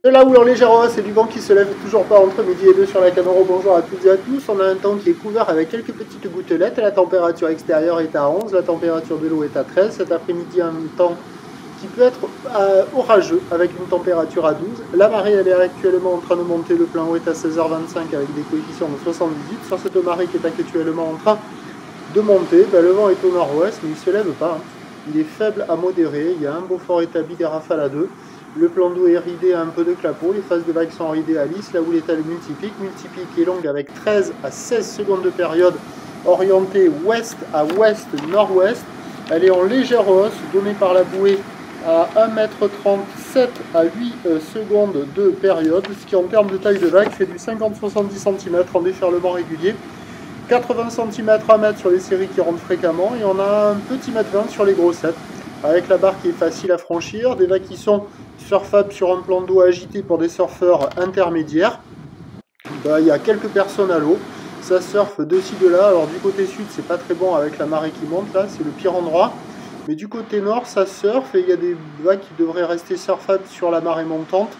De là où en légère hausse et du vent qui se lève toujours pas entre midi et 2 sur la Canoro. Bonjour à toutes et à tous. On a un temps qui est couvert avec quelques petites gouttelettes. La température extérieure est à 11, la température de l'eau est à 13. Cet après-midi, un temps qui peut être orageux avec une température à 12. La marée elle est actuellement en train de monter. Le plein eau est à 16h25 avec des coefficients de 78. Sur cette marée qui est actuellement en train de monter, le vent est au nord-ouest mais il ne se lève pas. Il est faible à modéré. Il y a un beau fort établi des rafales à 2. Le plan d'eau est ridé à un peu de clapot, les phases de vagues sont ridées à lisse, là où l'état est multipique est longue avec 13 à 16 secondes de période, orientée ouest à ouest, nord-ouest. Elle est en légère hausse, donnée par la bouée à 1,37 m à 8 secondes de période, ce qui en termes de taille de vague fait du 50-70 cm en déferlement régulier. 80 cm à mètre sur les séries qui rentrent fréquemment, et on a un petit mètre 20 sur les grossettes, avec la barre qui est facile à franchir, des vagues qui sont surfables sur un plan d'eau agité pour des surfeurs intermédiaires. Il y a quelques personnes à l'eau, ça surfe de ci de là. Alors du côté sud c'est pas très bon avec la marée qui monte, là c'est le pire endroit, mais du côté nord ça surfe et il y a des vagues qui devraient rester surfables sur la marée montante,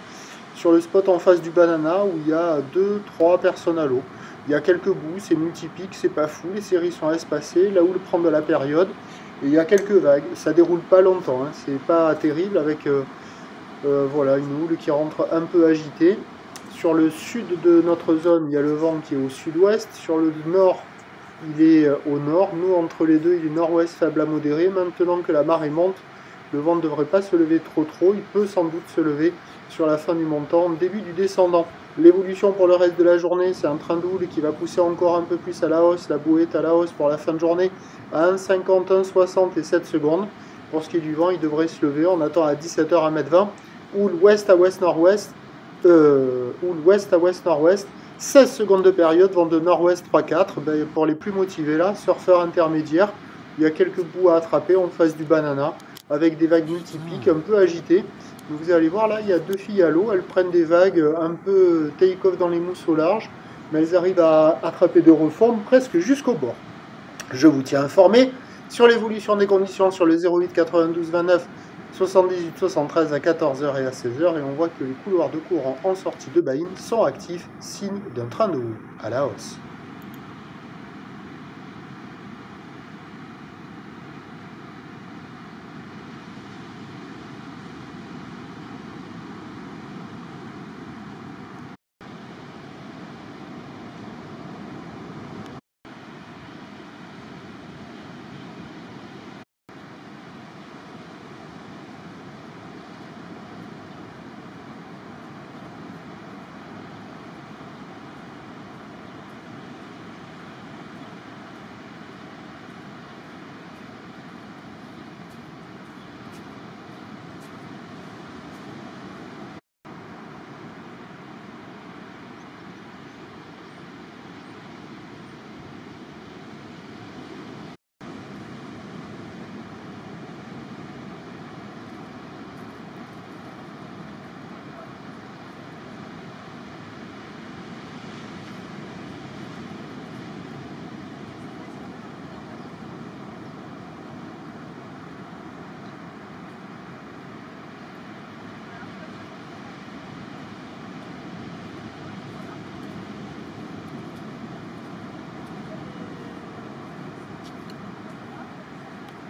sur le spot en face du Banana où il y a 2-3 personnes à l'eau. Il y a quelques bouts, c'est multipique, c'est pas fou, les séries sont espacées, là où le prend de la période. Et il y a quelques vagues, ça déroule pas longtemps, hein. C'est pas terrible avec voilà, une houle qui rentre un peu agitée. Sur le sud de notre zone, il y a le vent qui est au sud-ouest. Sur le nord, il est au nord. Nous, entre les deux, il est nord-ouest faible à modéré. Maintenant que la marée monte, le vent ne devrait pas se lever trop. Il peut sans doute se lever sur la fin du montant, début du descendant. L'évolution pour le reste de la journée, c'est un train de houle qui va pousser encore un peu plus à la hausse. La bouée est à la hausse pour la fin de journée à 1,50, 1,60 et 7 secondes. Pour ce qui est du vent, il devrait se lever. On attend à 17h 1,20 m. Houle ouest à ouest-nord-ouest. Houle ouest à ouest-nord-ouest. 16 secondes de période, vent de nord-ouest 3-4. Pour les plus motivés là, surfeurs intermédiaires, il y a quelques bouts à attraper en face du Banana, avec des vagues multipiques un peu agitées. Donc vous allez voir là, il y a deux filles à l'eau, elles prennent des vagues un peu take-off dans les mousses au large, mais elles arrivent à attraper de reforme presque jusqu'au bord. Je vous tiens informé sur l'évolution des conditions sur le 08 92 29 78 73 à 14h et à 16h, et on voit que les couloirs de courant en sortie de Baïn sont actifs, signe d'un train de houle à la hausse.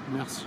Merci.